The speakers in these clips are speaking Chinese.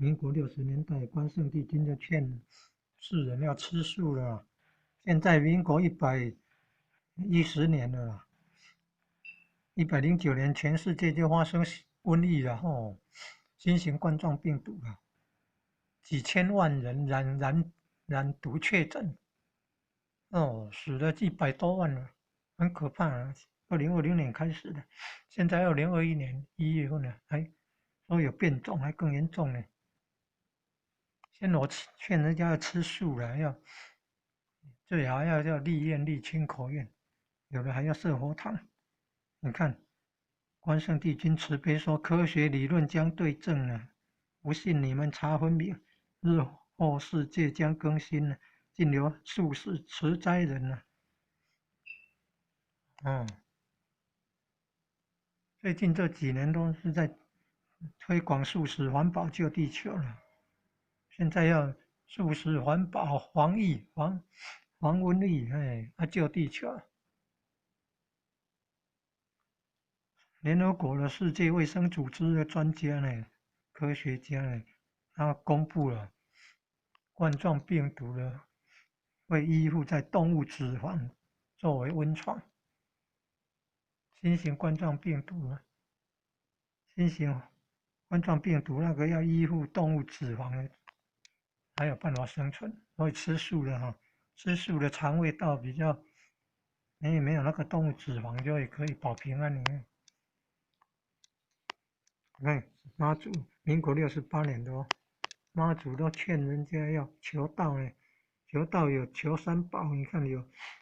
民国60年代，关圣帝君就劝世人要吃素了。现在民国110年了啦，109年全世界就发生瘟疫了吼，新型冠状病毒啊，几千万人染毒确诊，哦，死了100多万了，很可怕啊。2020年开始的，现在2021年1月份了，还说有变种，还更严重呢。现在我劝人家要吃素了，最好要立愿立清口愿，有的还要设佛堂。你看，关圣帝君慈悲说，科学理论将对证了，不信你们查分明，日后世界将更新了，尽由素食持斋人了。哦，最近这几年都是在推广素食环保救地球了，现在要素食环保防疫防瘟疫，救地球。联合国的世界卫生组织的专家呢，科学家呢，他公布了冠状病毒呢会依附在动物脂肪作为温床。新型冠状病毒呢，新型冠状病毒那个要依附动物脂肪才有办法生存，所以吃素的吃素的肠胃道比较没有那个动物脂肪，就也可以保平安。你看妈祖，民国68年的哦，妈祖都劝人家要求道呢，求道有求三宝，你看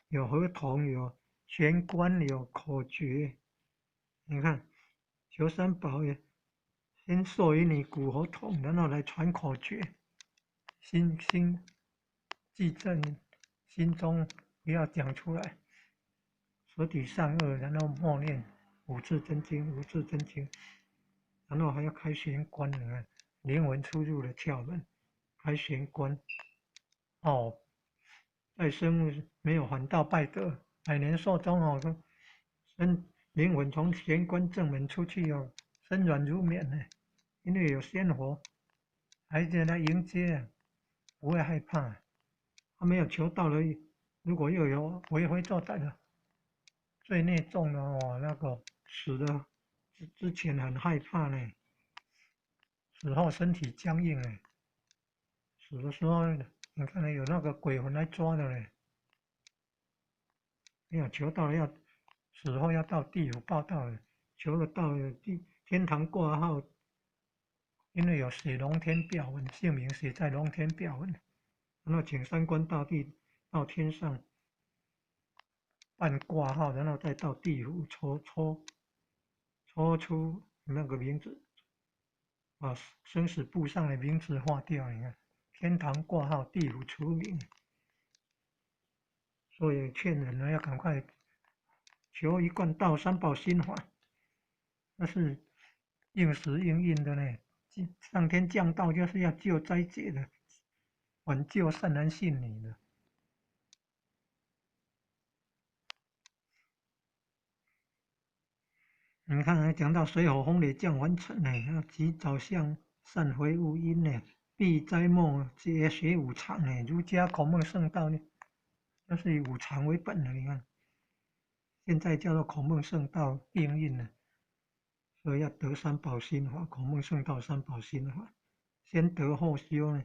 有合同，有玄关，有口诀，你看求三宝也先授予你古合同，然后来传口诀，心记正，心中不要讲出来，舌体上颚，然后默念五字真经，五字真经。然后还要开玄关，你看灵魂出入的窍门，开玄关。哦，在生没有反道拜德，百年寿终哦，灵魂从玄关正门出去哦，身软如绵呢，因为有仙佛来这来迎接，不会害怕。他没有求道的，如果又有为非作歹的，罪孽重的哦，那个死的之前很害怕呢。死后身体僵硬哎，死的时候你看有那个鬼魂来抓的嘞，没有求到要死后要到地府报道的，求了到天堂挂号，因为有写龙天表文，姓名写在龙天表文，然后请三官大帝到天上办挂号，然后再到地府抽出那个名字，把生死簿上的名字划掉，你看。天堂挂号，地府除名，所以劝人呢要赶快求一贯道，三宝心法，那是应时应运的呢。上天降道就是要救灾劫的，挽救善男信女的。你看，讲到水火风雷降凡尘呢，要及早向善回无因呢，避灾莫皆学五常呢。儒家孔孟圣道呢，就是以五常为本的。你看，现在叫做孔孟圣道应运呢。所以要得三宝心法，孔孟圣道三宝心法，先得后修呢。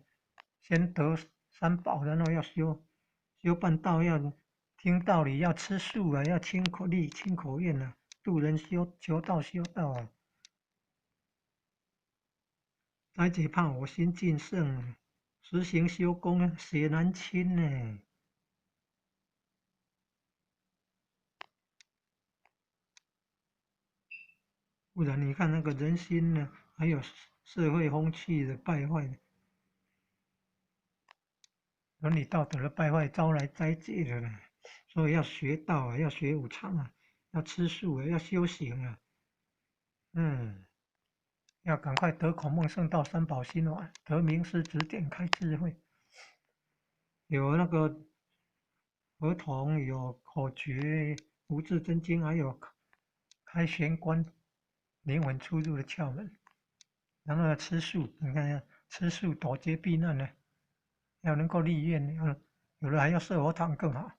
先得三宝，然后要修办道，要听道理，要吃素啊，要清口愿啊，度人求道修道啊。斋戒怕我心尽盛，实行修功血难亲呢。不然你看那个人心呢，还有社会风气的败坏，伦理道德的败坏，招来灾劫的呢。所以要学道啊，要学五常啊，要吃素啊，要修行啊。要赶快得孔孟圣道三宝心法，得名师指点开智慧。有那个合同，有口诀、无字真经，还有开玄关、灵魂出入的窍门。然后要吃素，你看吃素躲劫避难呢，要能够立愿，有的还要设佛堂更好。